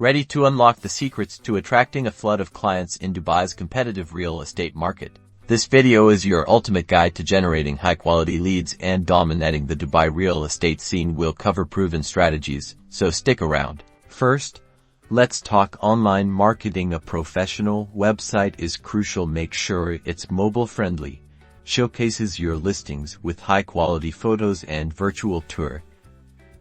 Ready to unlock the secrets to attracting a flood of clients in Dubai's competitive real estate market? This video is your ultimate guide to generating high-quality leads and dominating the Dubai real estate scene. We'll cover proven strategies, so stick around. First, let's talk online marketing. A professional website is crucial. Make sure it's mobile-friendly, showcases your listings with high-quality photos and virtual tour,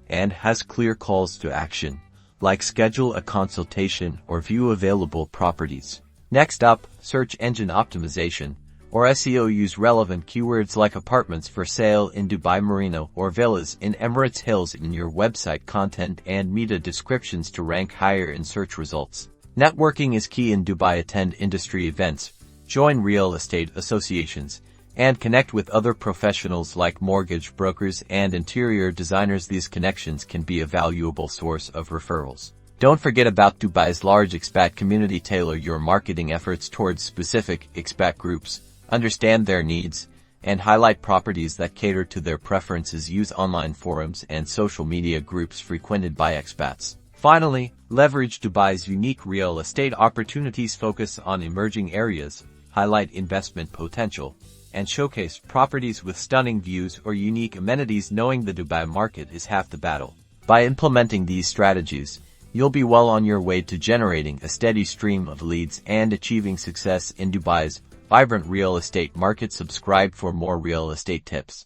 and has clear calls to action, like schedule a consultation or view available properties. Next up, search engine optimization, or SEO. Use relevant keywords like apartments for sale in Dubai Marina or villas in Emirates Hills in your website content and meta descriptions to rank higher in search results. Networking is key in Dubai. Attend industry events, join real estate associations, and connect with other professionals like mortgage brokers and interior designers. These connections can be a valuable source of referrals. Don't forget about Dubai's large expat community. Tailor your marketing efforts towards specific expat groups, understand their needs, and highlight properties that cater to their preferences. Use online forums and social media groups frequented by expats. Finally, leverage Dubai's unique real estate opportunities. Focus on emerging areas, highlight investment potential, and showcase properties with stunning views or unique amenities. Knowing the Dubai market is half the battle. By implementing these strategies, you'll be well on your way to generating a steady stream of leads and achieving success in Dubai's vibrant real estate market. Subscribe for more real estate tips.